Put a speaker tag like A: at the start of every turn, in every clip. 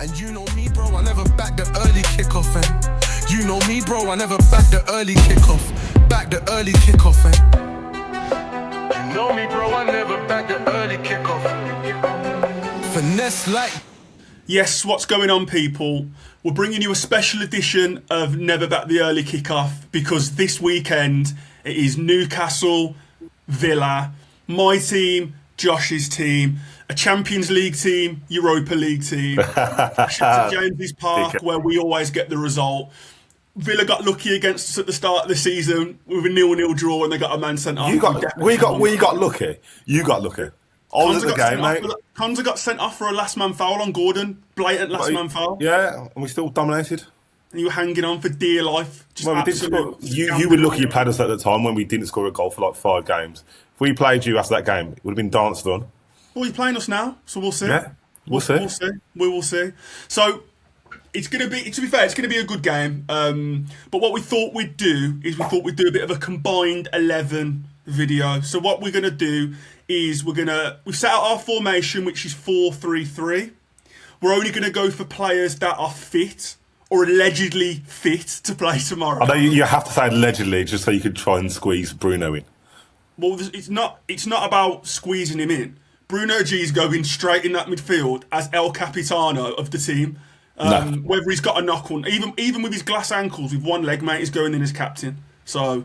A: And you know me, bro, I never back the early kickoff. And you know me, bro, I never back the early kickoff. Back the early kickoff. And you know me, bro, I never back the early kickoff. Finesse like.
B: Yes, what's going on, people? We're bringing you a special edition of Never Back the Early Kickoff because this weekend it is Newcastle, Villa, my team, Josh's team, a Champions League team, Europa League team, St James's Park where we always get the result. Villa got lucky against us at the start of the season with a 0-0 draw and they got a man sent off.
C: We got lucky. You got lucky. I was at the game, mate.
B: Konza got sent off for a last man foul on Gordon. Blatant last man foul.
C: Yeah, and we still dominated.
B: And you were hanging on for dear life.
C: Well, we didn't score. You were lucky you played us at the time when we didn't score a goal for like 5 games. If we played you after that game, it would have been dance done.
B: Well, you're playing us now, so we'll see.
C: Yeah, we'll see.
B: We will see. So it's going to be, to be fair, it's going to be a good game. But what we thought we'd do is we'd do a bit of a combined 11 video. So what we're going to do is we've set out our formation, which is 4-3-3. We're only going to go for players that are fit or allegedly fit to play tomorrow.
C: I know you have to say allegedly just so you could try and squeeze Bruno in.
B: Well, it's not about squeezing him in. Bruno G is going straight in that midfield as El Capitano of the team. Whether he's got a knock on, even with his glass ankles, with one leg, mate, he's going in as captain. So,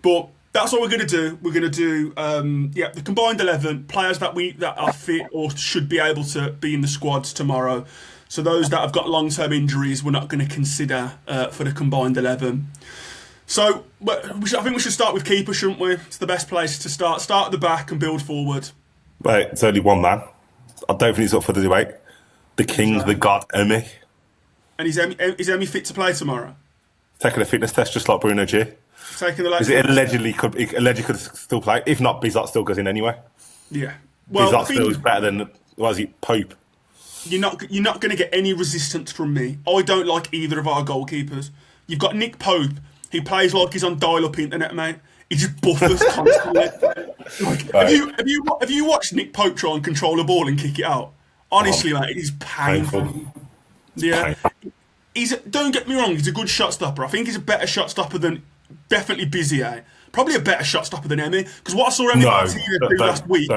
B: but that's what we're going to do. We're going to do, the combined 11 players that are fit or should be able to be in the squads tomorrow. So those that have got long-term injuries, we're not going to consider for the combined 11. So I think we should start with keeper, shouldn't we? It's the best place to start. Start at the back and build forward.
C: Wait, it's only one man. I don't think he's up for the debate. The king, the god, Emi.
B: And is Emi fit to play tomorrow?
C: Taking a fitness test just like Bruno G.
B: Taking the
C: Is it allegedly could still play? If not, Bizot still goes in anyway.
B: Yeah. Well,
C: Bizot still is better than, Pope?
B: You're not going to get any resistance from me. I don't like either of our goalkeepers. You've got Nick Pope. He plays like he's on dial-up internet, mate. He just buffers constantly. Have you watched Nick Pope try and control a ball and kick it out? Honestly, mate, it is painful. Yeah. Don't get me wrong, he's a good shot stopper. I think he's a better shot stopper than definitely Bizier. Probably a better shot stopper than Emi. Because what I saw Emi Martinez do last week,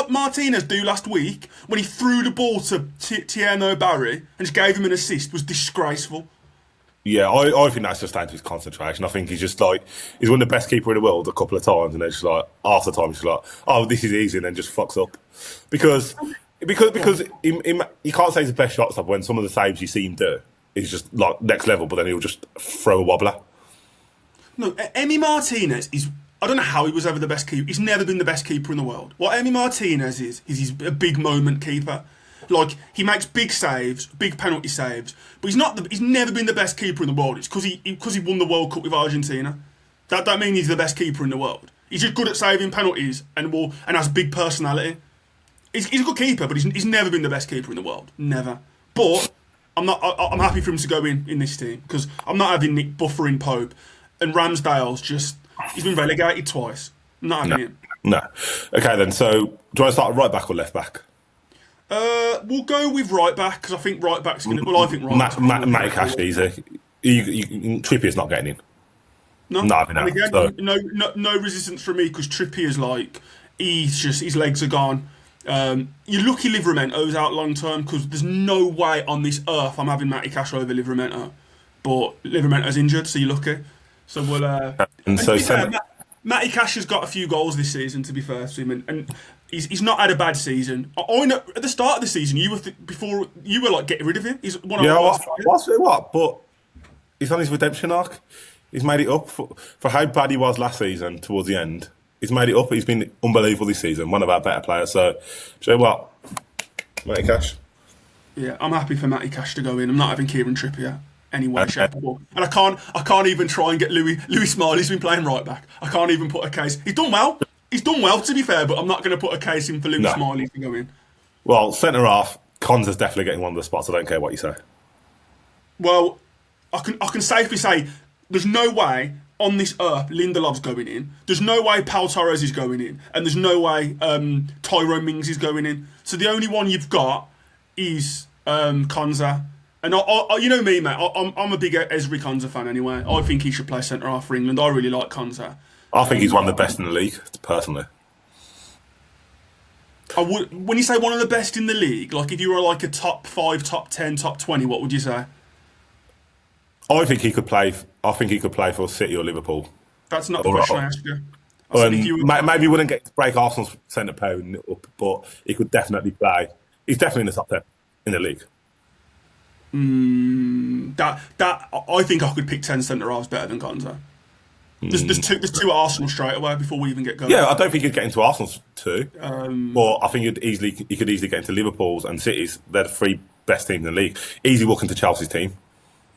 B: Martinez do last week when he threw the ball to Tierno Barry and just gave him an assist was disgraceful.
C: Yeah, I think that's just down to his concentration. I think he's just like, he's one of the best keeper in the world a couple of times, and then just like, half the time he's like, oh, this is easy, and then just fucks up. Because you can't say he's the best shot stopper when some of the saves you see him do is just like next level, but then he'll just throw a wobbler.
B: No, Emi Martinez is, I don't know how he was ever the best keeper. He's never been the best keeper in the world. What Emi Martinez is he's a big moment keeper. Like, he makes big saves, big penalty saves, but he's never been the best keeper in the world. It's because he won the World Cup with Argentina. That don't mean he's the best keeper in the world. He's just good at saving penalties and has big personality. He's a good keeper, but he's never been the best keeper in the world. Never. But I'm happy for him to go in this team because I'm not having Nick buffering Pope, and Ramsdale's he's been relegated twice. I'm not having him.
C: No. Okay then. So do you want to start at right back or left back?
B: We'll go with right back because I think right back's going to. Well, I think right back.
C: Matty Cash easy. Trippier's not getting in.
B: No,
C: not having
B: and
C: that.
B: Again, no resistance from me because Trippier's like his legs are gone. You're lucky Livramento's out long term because there's no way on this earth I'm having Matty Cash over Livramento, but Livramento's injured, so you're lucky. So we'll. Matty Cash has got a few goals this season. To be fair to him, and he's not had a bad season. I know at the start of the season you were like getting rid of him. He's one of
C: what? But he's on his redemption arc. He's made it up for how bad he was last season towards the end. He's made it up. He's been unbelievable this season. One of our better players. So, you know what? Matty Cash.
B: Yeah, I'm happy for Matty Cash to go in. I'm not having Kieran Trippier anyway, shape or form. And I can't even try and get Louis Smiley's been playing right back. I can't even put a case. He's done well. He's done well, to be fair, but I'm not going to put a case in for Louis Smiley to go in.
C: Well, centre half, Konza's definitely getting one of the spots. I don't care what you say.
B: Well, I can safely say there's no way on this earth Lindelof's going in. There's no way Pau Torres is going in, and there's no way Tyrone Mings is going in. So the only one you've got is Konza. And you know me, mate. I'm a big Ezri Konza fan anyway. I think he should play centre half for England. I really like Konza.
C: I think he's one of the best in the league, personally.
B: When you say one of the best in the league, like if you were like a top 5, top 10, top 20, what would you say?
C: I think he could play. I think he could play for City or Liverpool.
B: That's not the question I asked you. I said if you were,
C: maybe he wouldn't get to break Arsenal's centre pairing up, but he could definitely play. He's definitely in the top 10 in the league.
B: that I think I could pick 10 centre halves better than Konza. There's two at Arsenal straight away before we even get going.
C: Yeah, I don't think he'd get into Arsenal's two, but I think he could easily get into Liverpool's and City's. They're the three best teams in the league. Easy walk into Chelsea's team.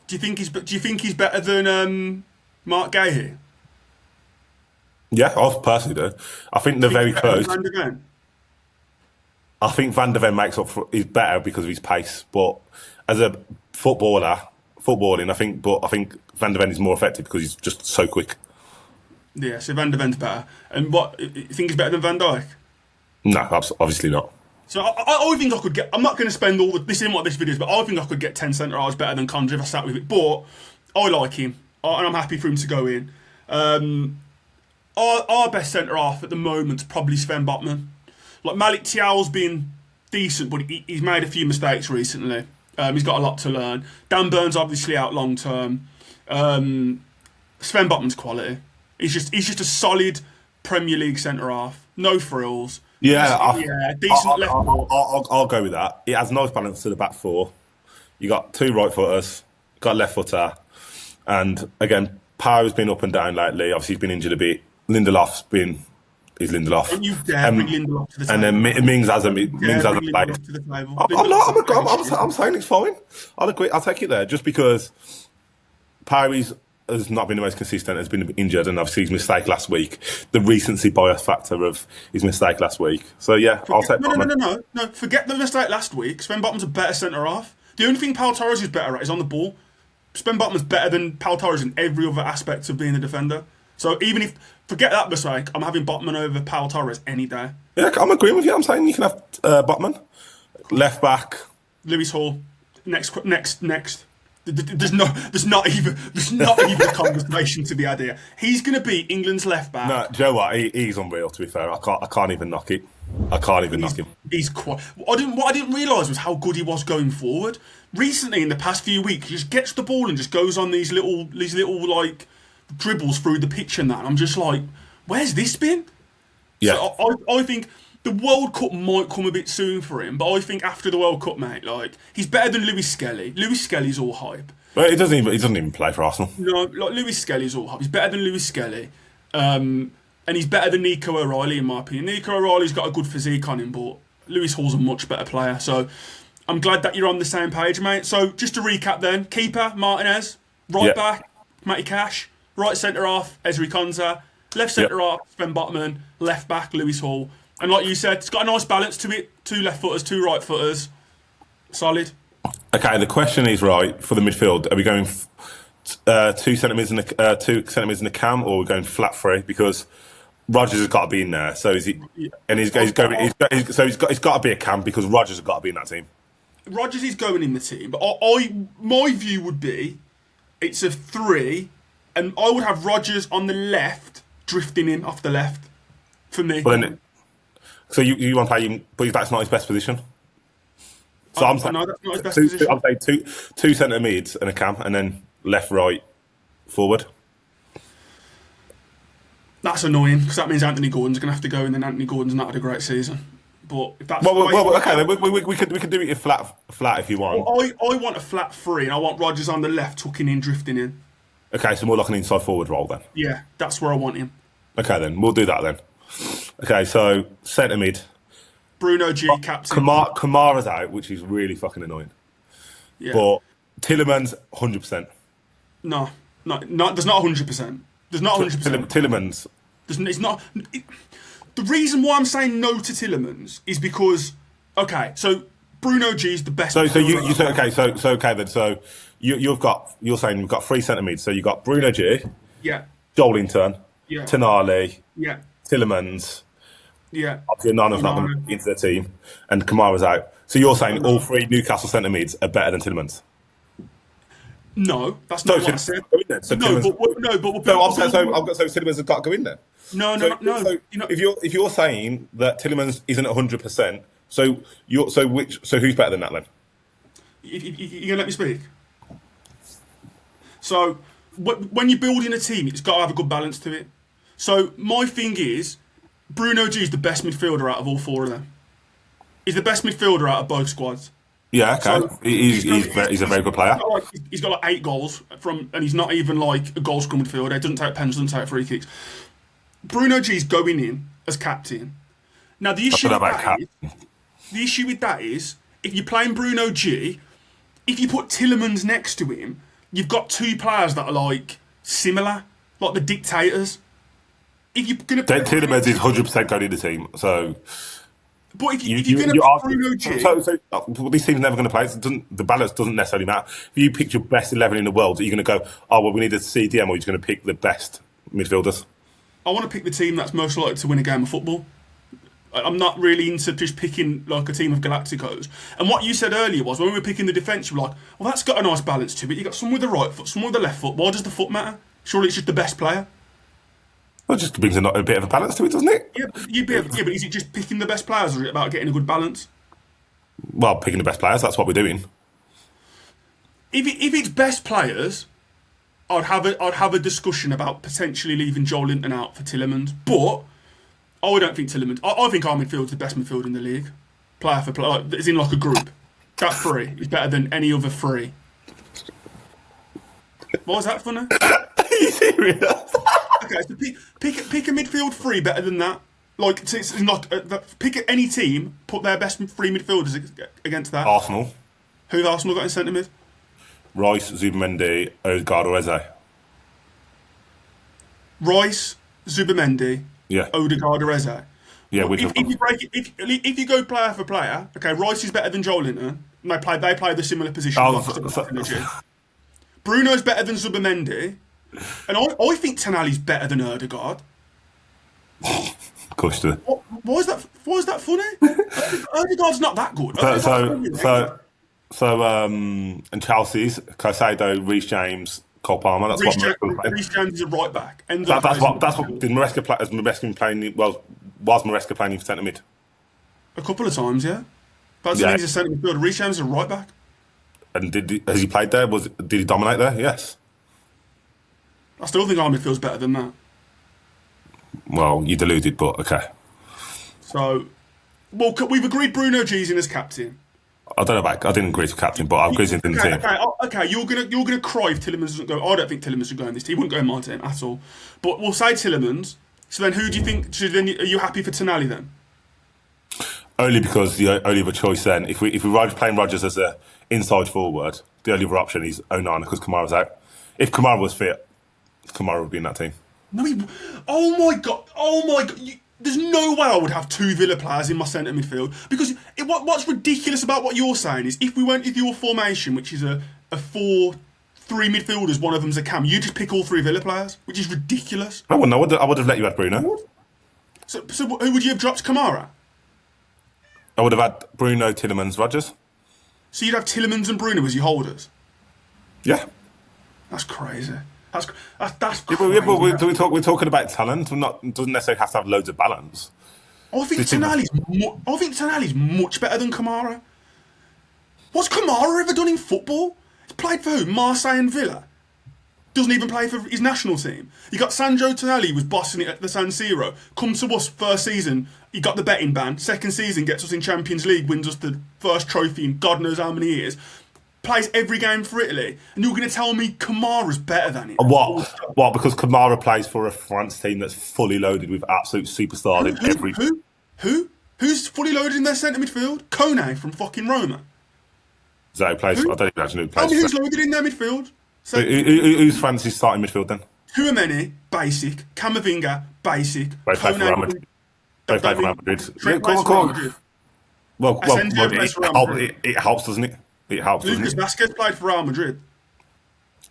B: Do you think he's better than Mark Gay here?
C: Yeah, I personally do. I think they're very close. I think Van de Ven makes up for is better because of his pace, but as a footballing, I think Van de Ven is more effective because he's just so quick.
B: Yeah, so Van de Ven's better. And what you think he's better than Van Dijk?
C: No, obviously not.
B: So I think I could get. I'm not going to spend all this isn't what this video is, but I think I could get 10 centre halves better than Conjure if I sat with it. But I like him, and I'm happy for him to go in. Our best centre half at the moment is probably Sven Botman. Like Malik Thiaw's been decent, but he's made a few mistakes recently. He's got a lot to learn. Dan Burns obviously out long term. Sven Botman's quality. He's just a solid Premier League centre half. No frills.
C: Yeah,
B: decent left foot.
C: I'll go with that. It has nice balance to the back four. You got two right footers, got a left footer, and again, Power's been up and down lately. Obviously, he's been injured a bit. Lindelof's Lindelof.
B: And you dare bring Lindelof to the table.
C: And then Mings hasn't played. I'm saying it's fine. I'll agree. I'll take it there just because Power has not been the most consistent, has been injured, and obviously his mistake last week, the recency bias factor of his mistake last week. So yeah, I'll take
B: No, forget the mistake last week. Sven Botman's a better centre half. The only thing Pau Torres is better at is on the ball. Sven Botman's better than Pau Torres in every other aspect of being a defender. So even if forget that mistake, I'm having Botman over Pau Torres any day.
C: Yeah, I'm agreeing with you. I'm saying you can have Botman, left back,
B: Lewis Hall, next. There's not even a conversation to be had here. He's going to be England's left back.
C: No, do you know what? He's unreal. To be fair, I can't even knock it. I can't even knock him.
B: He's quite. What I didn't realise was how good he was going forward. Recently, in the past few weeks, he just gets the ball and just goes on these little like dribbles through the pitch and that. And I'm just like, where's this been?
C: Yeah.
B: So I think the World Cup might come a bit soon for him, but I think after the World Cup, mate, like he's better than Lewis Skelly. Lewis Skelly's all hype.
C: Well, he doesn't even play for Arsenal.
B: No, like Lewis Skelly's all hype. He's better than Lewis Skelly, and he's better than Nico O'Reilly in my opinion. Nico O'Reilly's got a good physique on him, but Lewis Hall's a much better player. So I'm glad that you're on the same page, mate. So just to recap, then keeper Martinez, right back Matty Cash, right centre half Ezri Konsa, left centre half Sven Botman, left back Lewis Hall. And like you said, it's got a nice balance to it. 2 left footers, 2 right footers. Solid.
C: Okay, the question is right for the midfield. Are we going 2 centimetres in the 2 centimetres in the cam, or are we going flat 3? Because Rodgers has got to be in there. So is he? And he's got to be a cam because Rodgers has got to be in that team.
B: Rodgers is going in the team, but my view would be it's a 3, and I would have Rodgers on the left, drifting in off the left. For me.
C: So you want to play him, but that's not his best position. So I'm saying
B: that's not his best position.
C: I'm saying two centre mids and a cam, and then left, right, forward.
B: That's annoying because that means Anthony Gordon's going to have to go, and then Anthony Gordon's not had a great season. But if that's
C: okay, then we could do it in flat if you want.
B: Well, I want a flat 3, and I want Rodgers on the left, tucking in, drifting in.
C: Okay, so more like an inside forward role then.
B: Yeah, that's where I want him.
C: Okay, then we'll do that then. Okay, so centre mid.
B: Bruno G, captain.
C: Kamara's out, which is really fucking annoying.
B: Yeah.
C: But Tielemans, 100%.
B: No, there's not 100%. There's not 100%.
C: Tielemans.
B: It's not. The reason why I'm saying no to Tielemans is because, okay, so Bruno G is the best.
C: So you say okay. So okay then. So you're saying you've got 3 centre mids. So you've got Bruno G.
B: Yeah.
C: Joelinton.
B: Yeah.
C: Tonali.
B: Yeah.
C: Tielemans.
B: Yeah.
C: Obviously, none of
B: Onana.
C: them into the team, and Kamara's out. So you're saying all three Newcastle centre mids are better than Tielemans?
B: No, that's
C: No,
B: not what I
C: Tielemans
B: said.
C: has got to go in then. So
B: No,
C: Tielemans,
B: but
C: so Tielemans has got to go in then.
B: no,
C: So,
B: no, no.
C: so
B: You know,
C: if you're saying that Tielemans isn't 100%, so who's better than that then?
B: you gonna let me speak? So when you're building a team, it's got to have a good balance to it. So my thing is, Bruno G is the best midfielder out of all four of them. He's the best midfielder out of both squads.
C: Yeah, okay.
B: So
C: He's a very good player.
B: He's got like 8 goals and he's not even like a goal scrum midfielder. He doesn't take pens, doesn't take free kicks. Bruno G's going in as captain. Now the issue with that is if you're playing Bruno G, if you put Tielemans next to him, you've got two players that are like similar, like the dictators. If you're gonna put
C: Tielemans is 100% going in the team. So,
B: but if you're going to put Bruno G,
C: so this team's never going to play. The balance doesn't necessarily matter. If you pick your best 11 in the world, you're going to go, oh well, we need a CDM, or you're going to pick the best midfielders.
B: I want to pick the team that's most likely to win a game of football. I'm not really into just picking like a team of Galacticos. And what you said earlier was when we were picking the defence, you were like, well, that's got a nice balance to it. You got someone with the right foot, someone with the left foot. Why does the foot matter? Surely it's just the best player.
C: Well, it just brings a bit of a balance to it, doesn't it?
B: Yeah, but is it just picking the best players, or is it about getting a good balance?
C: Well, picking the best players, that's what we're doing.
B: If it's best players, I'd have a discussion about potentially leaving Joel Linton out for Tielemans. But I don't think Tielemans. I think our midfield's the best midfield in the league, player for player. Like, it's in like a group. That three is better than any other three. Why was that funny?
C: Are you serious?
B: Okay, so pick a midfield three better than that. Like it's not pick any team, put their best three midfielders against that.
C: Arsenal.
B: Who have Arsenal got in centre mid?
C: Rice, Zubimendi, Odegaard, or Eze.
B: Rice, Zubimendi,
C: Yeah.
B: Odegaard, or Eze.
C: Yeah, which
B: if you go player for player, okay, Rice is better than Joel Linton. They play the similar position. Bruno's better than Zubimendi, and I think Tonali's better than Odegaard.
C: Of course,
B: Why is that funny? Odegaard's not that good.
C: And Chelsea's Caicedo, Reece James, Cole Palmer. That's what
B: Reece James is a right back.
C: That's what did Maresca play? As Maresca playing? Well, was Maresca playing for centre mid?
B: A couple of times, yeah. But he's a centre midfielder. Reece James is a right back.
C: And has he played there? Did he dominate there? Yes.
B: I still think our midfield's better than that.
C: Well, you deluded, but okay.
B: So, we've agreed Bruno G's in as captain.
C: I don't know about. I didn't agree to captain, but I've agreed in the team.
B: Okay. You're gonna cry if Tielemans doesn't go. I don't think Tielemans should go in this team. He wouldn't go in my team at all. But we'll say Tielemans. So then, who do you think? Are you happy for Tonali then?
C: Only because the only other choice then, if we're playing Rodgers as an inside forward, the only other option is Onana because Kamara's out. If Kamara was fit, Kamara would be in that team.
B: No, oh my god! There's no way I would have two Villa players in my centre midfield because what's ridiculous about what you're saying is if we went with your formation, which is a 4-3 midfielders, one of them's a cam, you just pick all three Villa players, which is ridiculous.
C: I wouldn't. I would have let you have Bruno.
B: So who would you have dropped Kamara?
C: I would have had Bruno, Tielemans, Rodgers. So
B: you'd have Tielemans and Bruno as your holders?
C: Yeah.
B: That's crazy. That's crazy.
C: Yeah, but we're talking about talent. Doesn't necessarily have to have loads of balance.
B: I think Tonali's much better than Kamara. What's Kamara ever done in football? He's played for who? Marseille and Villa. Doesn't even play for his national team. You got Sandro Tonali was bossing it at the San Siro. Comes to us first season, he got the betting ban. Second season gets us in Champions League, wins us the first trophy in God knows how many years. Plays every game for Italy, and you're going to tell me Kamara's better than him?
C: What? Because Kamara plays for a France team that's fully loaded with absolute superstars in every.
B: Who's fully loaded in their centre midfield? Kone from fucking Roma.
C: Is that who plays? I don't even actually know who plays.
B: Tell me who's loaded in their midfield.
C: So, who's France's starting midfield then?
B: Huameni, basic. Camavinga, basic.
C: Both play for Real Madrid. Both play for Real Madrid. Go on. Well, it helps, doesn't it? It helps, doesn't it?
B: Lucas Vazquez played for Real Madrid.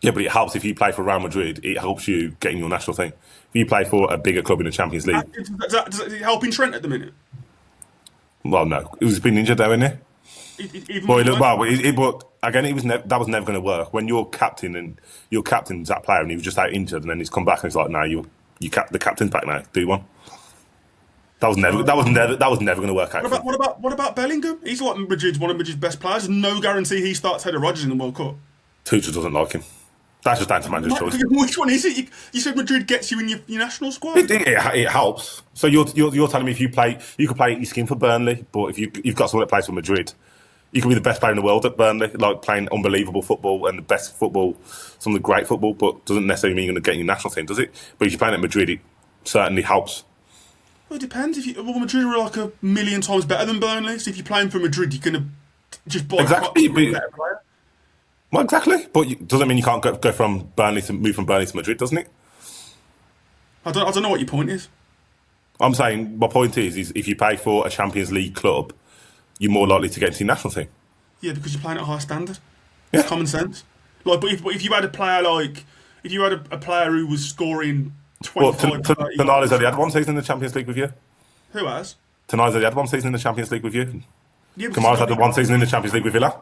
C: Yeah, but it helps if you play for Real Madrid. It helps you getting your national team. If you play for a bigger club in the Champions League,
B: Does that help in Trent at the minute?
C: well, no, he's been injured there, isn't
B: Even
C: he?
B: with
C: But again, that was never going to work. When you're captain and your captain's that player, and he was just out injured, and then he's come back and it's like, no, the captain's back now. Do one. That was never going to work out.
B: What about Bellingham? He's like one of Madrid's best players. No guarantee he starts ahead of Rodgers in the World Cup.
C: Tuchel doesn't like him. That's just down to manager's choice.
B: Which one is it? You said Madrid gets you in your national squad.
C: It helps. So you're telling me if you could play your skin for Burnley, but if you've got someone that plays for Madrid, you can be the best player in the world at Burnley, like playing unbelievable football and the best football, some of the great football, but doesn't necessarily mean you're going to get in your national team, does it? But if you're playing at Madrid, it certainly helps.
B: Well, it depends. Madrid are like a million times better than Burnley, so if you're playing for Madrid, you're going to just buy a better player.
C: Well, exactly, but doesn't mean you can't go from Burnley to move from Burnley to Madrid, doesn't it?
B: I don't know what your point is.
C: I'm saying my point is if you play for a Champions League club, you're more likely to get into your national team.
B: Yeah, because you're playing at a high standard.
C: Yeah.
B: It's common sense. Like, but if you had a player a player who was scoring 25,
C: Tonali's only had one season in the Champions League with you.
B: Who has?
C: Tonali's only had one season in the Champions League with you.
B: Yeah,
C: Kamara's had one season in the Champions League with Villa.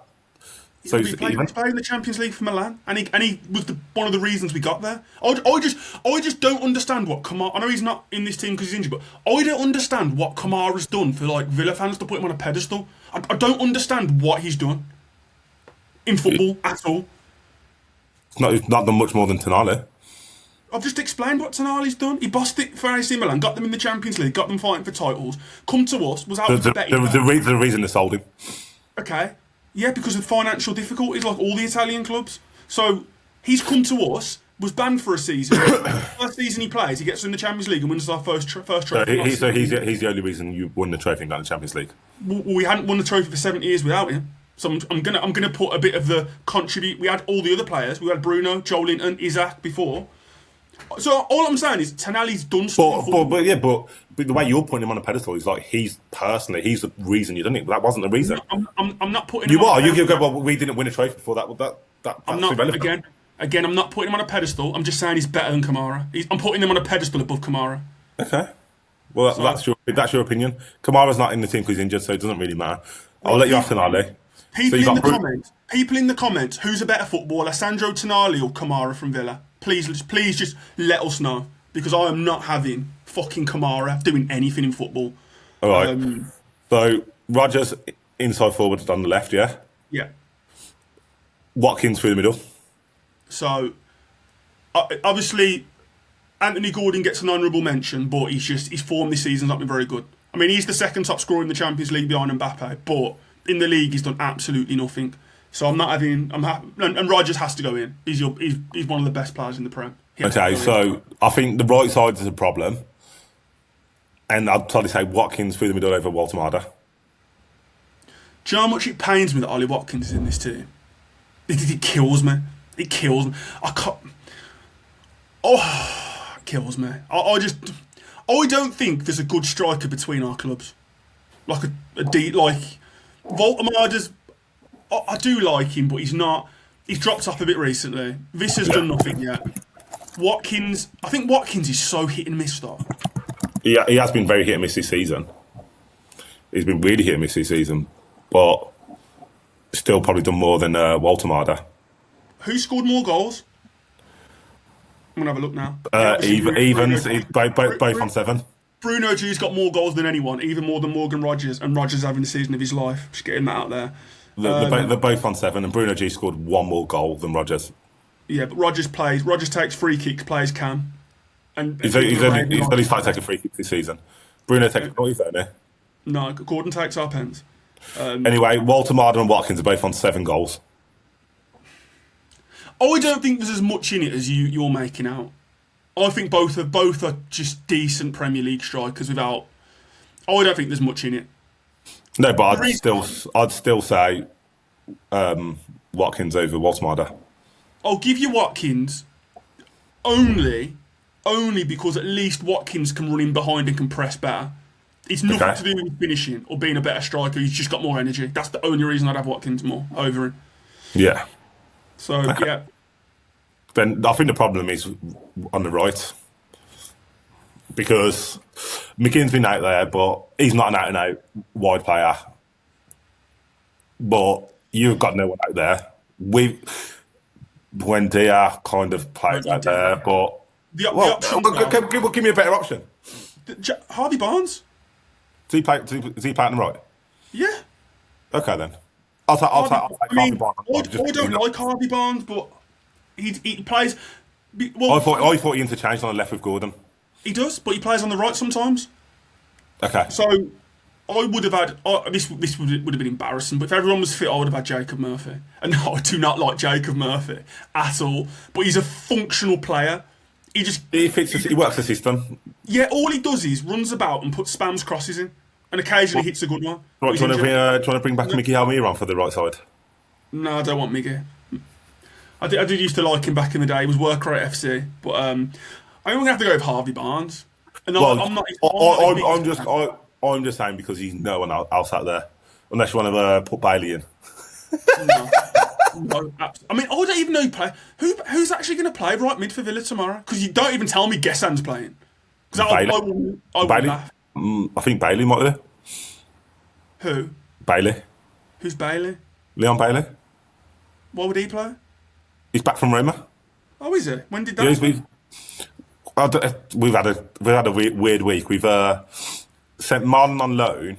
C: So
B: he's playing in the Champions League for Milan, and he was one of the reasons we got there. I just don't understand what Kamara. I know he's not in this team because he's injured, but I don't understand what Kamara's done for like Villa fans to put him on a pedestal. I don't understand what he's done in football at all.
C: It's not done much more than Tonali.
B: I've just explained what Tonali's done. He bossed it for AC Milan, got them in the Champions League, got them fighting for titles. Come to us, was out with
C: the reason they sold him.
B: Okay. Yeah, because of financial difficulties, like all the Italian clubs. So he's come to us, was banned for a season. First season he plays, he gets in the Champions League and wins our first trophy.
C: So he's the only reason you won the trophy and got the Champions League.
B: Well, we hadn't won the trophy for 70 years without him. So I'm gonna put a bit of the contribute. We had all the other players. We had Bruno, Joe Linton, Isaac before. So all I'm saying is Tonali's done stuff.
C: But the way you're putting him on a pedestal is like he's the reason you done it. That wasn't the reason.
B: I'm not putting.
C: You
B: him
C: are.
B: on
C: You go. Well, we didn't win a trophy before that. That's
B: I'm not
C: irrelevant.
B: Again. I'm not putting him on a pedestal. I'm just saying he's better than Kamara. I'm putting him on a pedestal above Kamara.
C: Okay. Well, that's your opinion. Kamara's not in the team because he's injured, so it doesn't really matter. I'll let you off Tonali.
B: People in the comments, who's a better footballer, Sandro Tonali or Kamara from Villa? Please just let us know, because I am not having fucking Kamara doing anything in football.
C: All right. So Rodgers inside forward on the left, yeah.
B: Yeah.
C: Watkins through the middle.
B: So obviously Anthony Gordon gets an honourable mention, but his form this season's not been very good. I mean, he's the second top scorer in the Champions League behind Mbappe, but in the league he's done absolutely nothing. So I'm happy, and Rodgers has to go in. He's one of the best players in the Prem.
C: Okay, so I think the right side is a problem, and I'd probably say Watkins through the middle over Walter.
B: Do you know how much it pains me that Ollie Watkins is in this team? It kills me. It kills me. I can't. Oh, it kills me. I don't think there's a good striker between our clubs. Like Voltemada's. I do like him, but he's not. He's dropped off a bit recently. Visser's done nothing yet. Watkins, I think Watkins is so hit and miss though.
C: Yeah, he has been very hit and miss this season. He's been really hit and miss this season, but still probably done more than Walter.
B: Who scored more goals? I'm gonna have a look now.
C: Evens, both on 7.
B: Bruno G's got more goals than anyone, even more than Morgan Rodgers, and Rodgers having the season of his life. Just getting that out there.
C: They're both on 7, and Bruno G scored one more goal than Rodgers.
B: Yeah, but Rodgers takes free kicks, plays Cam. And
C: he's only started taking free kicks this season. Bruno takes penalties, don't he?
B: No, Gordon takes our pens.
C: Anyway, Walter and Watkins are both on 7 goals.
B: I don't think there's as much in it as you're making out. I think both are just decent Premier League strikers without. I don't think there's much in it.
C: No, but I'd still say Watkins over Walter.
B: I'll give you Watkins only because at least Watkins can run in behind and can press better. It's nothing to do with finishing or being a better striker. He's just got more energy. That's the only reason I'd have Watkins more over him.
C: Yeah.
B: So yeah,
C: then I think the problem is on the right. Because McGinn's been out there, but he's not an out-and-out wide player. But you've got no one out there. Buendia kind of plays out there, but... give me a better option.
B: Harvey Barnes.
C: Does he play on the right?
B: Yeah.
C: Okay, then. I'll take Harvey Barnes.
B: I don't like Harvey Barnes, but he plays... Well,
C: I thought he interchanged on the left with Gordon.
B: He does, but he plays on the right sometimes.
C: Okay.
B: So I would have had this would have been embarrassing. But if everyone was fit, I would have had Jacob Murphy. And no, I do not like Jacob Murphy at all. But he's a functional player. He works the system. Yeah, all he does is runs about and puts spams crosses in, and occasionally hits a good one.
C: Right, do you want to bring back Mickey Almiron for the right side?
B: No, I don't want Mickey. I did used to like him back in the day. He was work rate FC, but I'm going to have to go with Harvey Barnes. And
C: I'm just saying because he's no one else out there, unless you want to put Bailey in.
B: No, I mean, I don't even know who's actually going to play right mid for Villa tomorrow, because you don't even tell me Gessan's playing. Because I will laugh.
C: I think Bailey might be.
B: Who?
C: Bailey.
B: Who's Bailey?
C: Leon Bailey.
B: Why would he play?
C: He's back from Roma.
B: Oh, is he? When did that happen?
C: We've had a weird week. We've sent Marlon on loan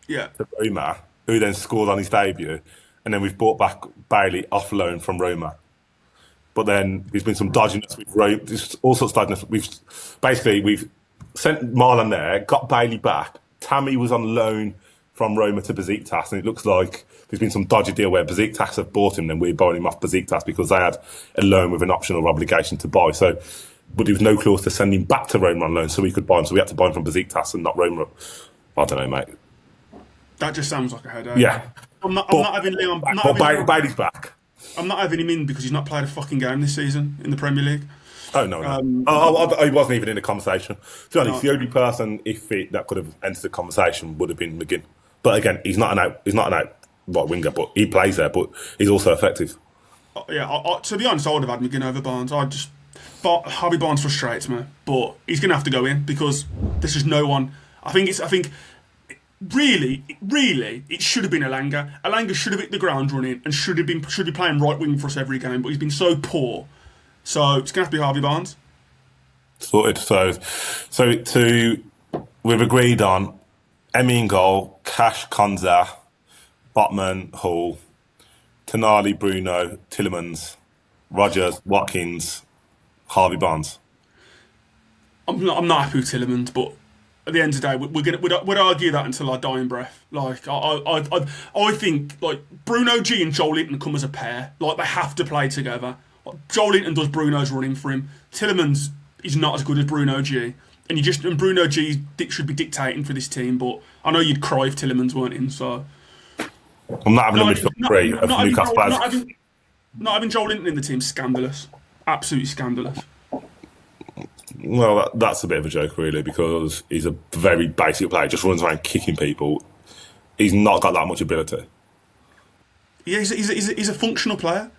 C: to Roma, who then scored on his debut, and then we've brought back Bailey off loan from Roma. But then there's been some dodginess with Roma, all sorts of dodginess. We've sent Marlon there, got Bailey back. Tammy was on loan from Roma to Besiktas, and it looks like there's been some dodgy deal where Besiktas have bought him, and we're buying him off Besiktas because they had a loan with an option or obligation to buy. But there was no clause to send him back to Roma on loan, so we could buy him. So we had to buy him from Besiktas and not Roma. I don't know, mate.
B: That just sounds like a headache.
C: Yeah.
B: I'm not having Leon.
C: Bailey's back.
B: I'm not having him in because he's not played a fucking game this season in the Premier League.
C: Oh no! He wasn't even in the conversation. To be honest, the only person, if fit, that could have entered the conversation would have been McGinn. But again, he's not an out right winger, but he plays there. But he's also effective.
B: To be honest, I would have had McGinn over Barnes. But Harvey Barnes frustrates me, but he's going to have to go in because there's just no one. I think really, it should have been Elanga. Elanga should have hit the ground running and should be playing right wing for us every game, but he's been so poor. So it's going to have to be Harvey Barnes.
C: Sorted. We've agreed on Emmy in goal, Cash, Konza, Botman, Hall, Tonali, Bruno, Tillemans, Rogers, Watkins, Harvey Barnes.
B: I'm not happy with Tillemans, but at the end of the day, we'd argue that until our dying breath. Like I think like Bruno G and Joel Linton come as a pair. Like they have to play together. Joel Linton does Bruno's running for him. Tillemans is not as good as Bruno G, and Bruno G should be dictating for this team. But I know you'd cry if Tillemans weren't in. So
C: I'm not having a midfield three of Newcastle players.
B: Not having Joel Linton in the team, scandalous. Absolutely scandalous.
C: Well, that's a bit of a joke, really, because he's a very basic player. Just runs around kicking people. He's not got that much ability.
B: Yeah, he's a functional player.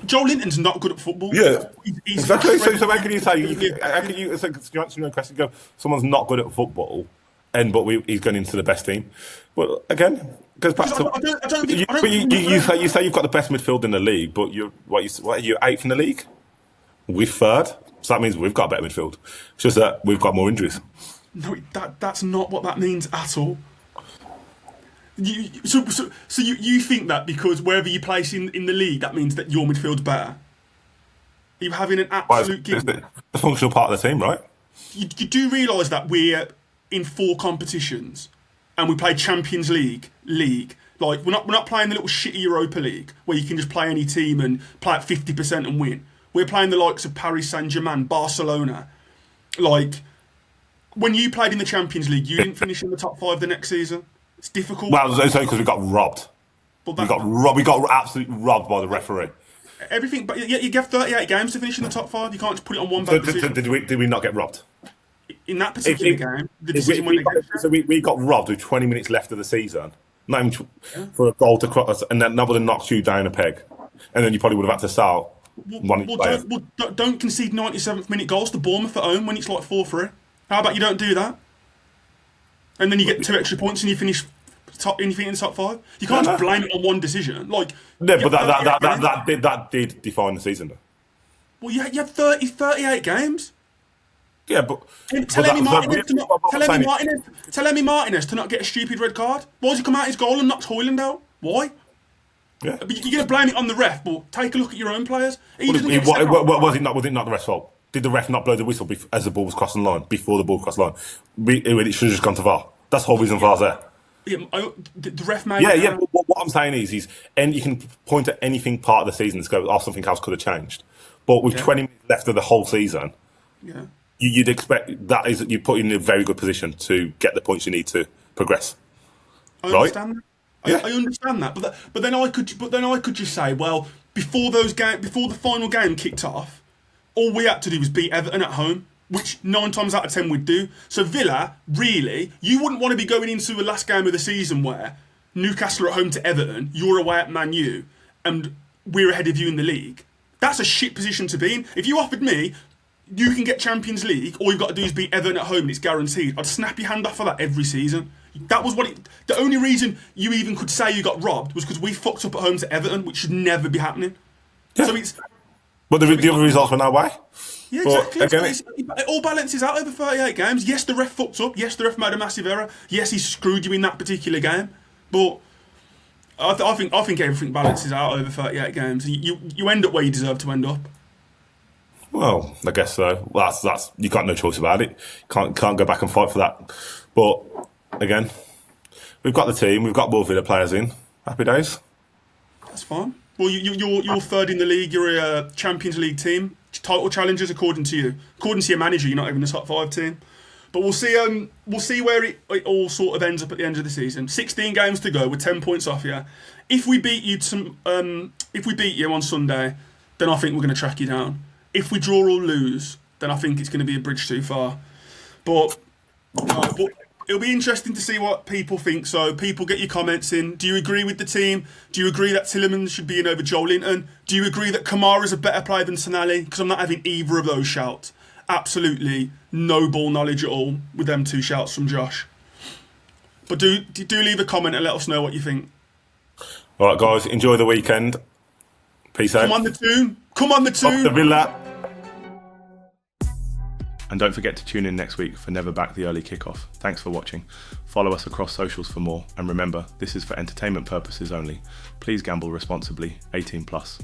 B: Joel Linton's not good at football.
C: Yeah, exactly. So how can you say? How can you answer your question? Go, someone's not good at football, but he's going into the best team. Well, again, goes back to you say you've got the best midfield in the league, but you're eighth in the league. We're third, so that means we've got a better midfield. It's just that we've got more injuries.
B: No, that's not what that means at all. So you think that because wherever you place in the league, that means that your midfield's better? Are you having an absolute giggle?
C: The functional part of the team, right?
B: You do realise that we're in 4 competitions and we play Champions League. Like we're not playing the little shitty Europa League where you can just play any team and play at 50% and win. We're playing the likes of Paris Saint-Germain, Barcelona. Like when you played in the Champions League, you didn't finish in the top 5 the next season. It's difficult.
C: Well, it's only because we got robbed. We got absolutely robbed by the referee.
B: Everything, but you get 38 games to finish in the top 5. You can't just put it on one bad decision.
C: Did we not get robbed?
B: In that particular game, the decision went against us.
C: So we got robbed with 20 minutes left of the season. Not even for a goal to cross, and then that would have knocked you down a peg. And then you probably would have had to sell
B: Don't concede 97th minute goals to Bournemouth at home when it's like 4-3. How about you don't do that? And then you get 2 extra points and you finish in the top 5. You can't just blame it on one decision. Like,
C: but that did define the season, though.
B: Well, you had 38 games.
C: Yeah, but
B: Tell Emi Martinez to not get a stupid red card. Why does he come out his goal and knock Hoyland out? Why?
C: Yeah.
B: But you're going to blame it on the ref, but take a look at your own players.
C: Was it not the ref's fault? Did the ref not blow the whistle as the ball was crossing the line, before the ball crossed the line? It should have just gone to VAR. That's the whole reason VAR's there.
B: Yeah, the ref made
C: But what I'm saying is, and you can point at anything part of the season and go, something else could have changed. But with 20 minutes left of the whole season, you'd expect that is you put in a very good position to get the points you need to progress.
B: I understand that. I understand that, but then I could just say, well, before the final game kicked off, all we had to do was beat Everton at home, which 9 times out of 10 we'd do. So Villa, really, you wouldn't want to be going into the last game of the season where Newcastle are at home to Everton, you're away at Man U, and we're ahead of you in the league. That's a shit position to be in. If you offered me, you can get Champions League, all you've got to do is beat Everton at home and it's guaranteed, I'd snap your hand off for that every season. That was the only reason you even could say you got robbed was because we fucked up at home to Everton, which should never be happening. Yeah. So
C: but the other results went our way.
B: Yeah, exactly. It all balances out over 38 games. Yes, the ref fucked up. Yes, the ref made a massive error. Yes, he screwed you in that particular game. But I think everything balances out over 38 games. You end up where you deserve to end up.
C: Well, I guess so. Well, that's you got no choice about it. Can't go back and fight for that. But again, we've got the team. We've got both Villa players in. Happy days.
B: That's fine. Well, you're third in the league. You're a Champions League team. Title challengers, according to you. According to your manager, you're not even the top 5 team. But we'll see. We'll see where it all sort of ends up at the end of the season. 16 games to go. We're 10 points off you. If we beat you on Sunday, then I think we're going to track you down. If we draw or lose, then I think it's going to be a bridge too far. But it'll be interesting to see what people think. So people, get your comments in. Do you agree with the team? Do you agree that Tielemans should be in over Joe Linton? Do you agree that Kamara's a better player than Tonali? Because I'm not having either of those shouts. Absolutely no ball knowledge at all with them 2 shouts from Josh. But do leave a comment and let us know what you think.
C: All right, guys, enjoy the weekend. Peace out.
B: Come on the tune. Come on the tune.
C: Up the Villa.
D: And don't forget to tune in next week for Never Back the Early Kickoff. Thanks for watching. Follow us across socials for more. And remember, this is for entertainment purposes only. Please gamble responsibly. 18+.